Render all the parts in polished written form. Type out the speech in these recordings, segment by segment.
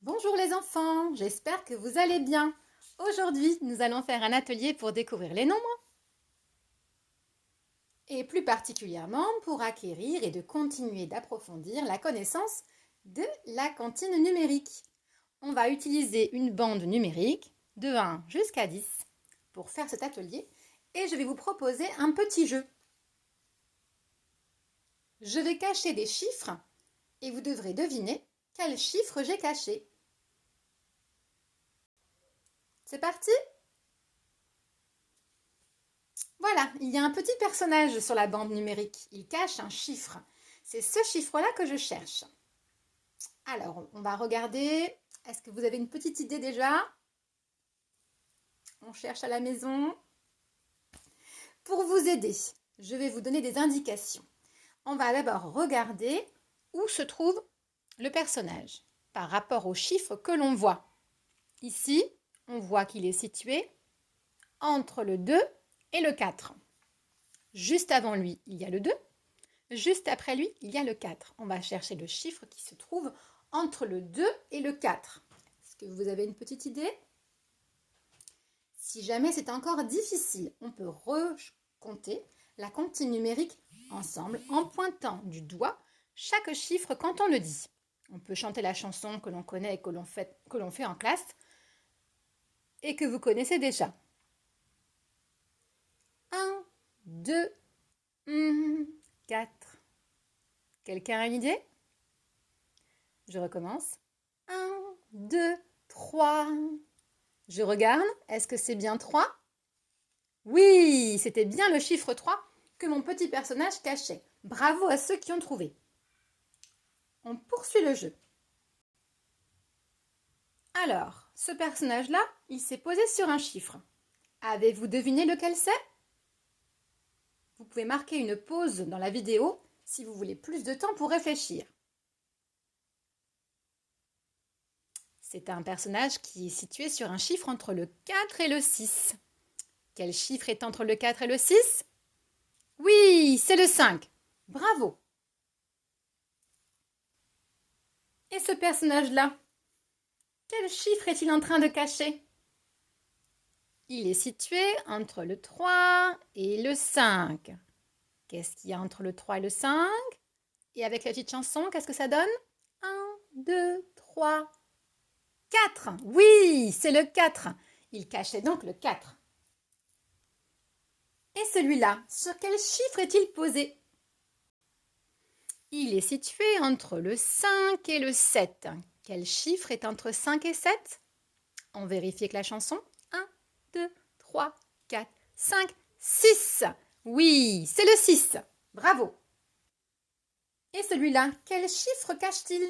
Bonjour les enfants, j'espère que vous allez bien. Aujourd'hui, nous allons faire un atelier pour découvrir les nombres et plus particulièrement pour acquérir et de continuer d'approfondir la connaissance de la cantine numérique. On va utiliser une bande numérique de 1 jusqu'à 10 pour faire cet atelier et je vais vous proposer un petit jeu. Je vais cacher des chiffres et vous devrez deviner quel chiffre j'ai caché. C'est parti ? Voilà, il y a un petit personnage sur la bande numérique. Il cache un chiffre. C'est ce chiffre-là que je cherche. Alors, on va regarder. Est-ce que vous avez une petite idée déjà? On cherche à la maison. Pour vous aider, je vais vous donner des indications. On va d'abord regarder où se trouve le personnage par rapport au chiffre que l'on voit. Ici, on voit qu'il est situé entre le 2 et le 4. Juste avant lui, il y a le 2. Juste après lui, il y a le 4. On va chercher le chiffre qui se trouve entre le 2 et le 4. Est-ce que vous avez une petite idée? Si jamais c'est encore difficile, on peut recompter la comptine numérique ensemble en pointant du doigt chaque chiffre quand on le dit. On peut chanter la chanson que l'on connaît et que l'on fait en classe et que vous connaissez déjà. 1, 2, 4. Quelqu'un a une idée? Je recommence. 1, 2, 3. Je regarde. Est-ce que c'est bien 3? Oui, c'était bien le chiffre 3 que mon petit personnage cachait. Bravo à ceux qui ont trouvé. On poursuit le jeu. Alors, ce personnage-là, il s'est posé sur un chiffre. Avez-vous deviné lequel c'est? Vous pouvez marquer une pause dans la vidéo si vous voulez plus de temps pour réfléchir. C'est un personnage qui est situé sur un chiffre entre le 4 et le 6. Quel chiffre est entre le 4 et le 6? Oui, c'est le 5. Bravo. Et ce personnage-là, quel chiffre est-il en train de cacher? Il est situé entre le 3 et le 5. Qu'est-ce qu'il y a entre le 3 et le 5? Et avec la petite chanson, qu'est-ce que ça donne? 1, 2, 3, 4. Oui, c'est le 4. Il cachait donc le 4. Et celui-là, sur quel chiffre est-il posé? Il est situé entre le 5 et le 7. Quel chiffre est entre 5 et 7? On vérifie avec la chanson. 1, 2, 3, 4, 5, 6. Oui, c'est le 6. Bravo. Et celui-là, quel chiffre cache-t-il?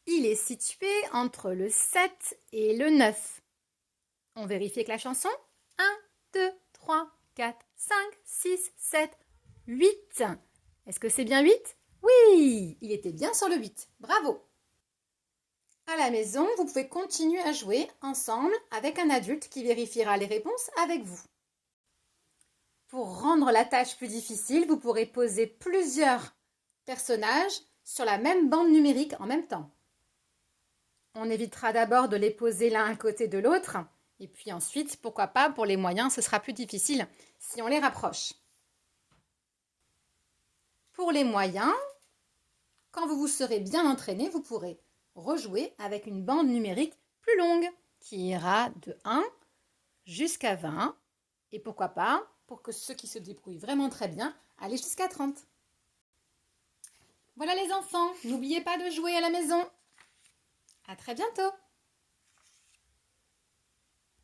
Il est situé entre le 7 et le 9. On vérifie avec la chanson. 1, 2, 3, 4, 5, 6, 7, 8. Est-ce que c'est bien 8? Oui, il était bien sur le 8. Bravo. À la maison, vous pouvez continuer à jouer ensemble avec un adulte qui vérifiera les réponses avec vous. Pour rendre la tâche plus difficile, vous pourrez poser plusieurs personnages sur la même bande numérique en même temps. On évitera d'abord de les poser l'un à côté de l'autre. Et puis ensuite, pourquoi pas, pour les moyens, ce sera plus difficile si on les rapproche. Pour les moyens, quand vous vous serez bien entraîné, vous pourrez rejouer avec une bande numérique plus longue qui ira de 1 jusqu'à 20. Et pourquoi pas, pour que ceux qui se débrouillent vraiment très bien, aller jusqu'à 30. Voilà les enfants, n'oubliez pas de jouer à la maison. À très bientôt!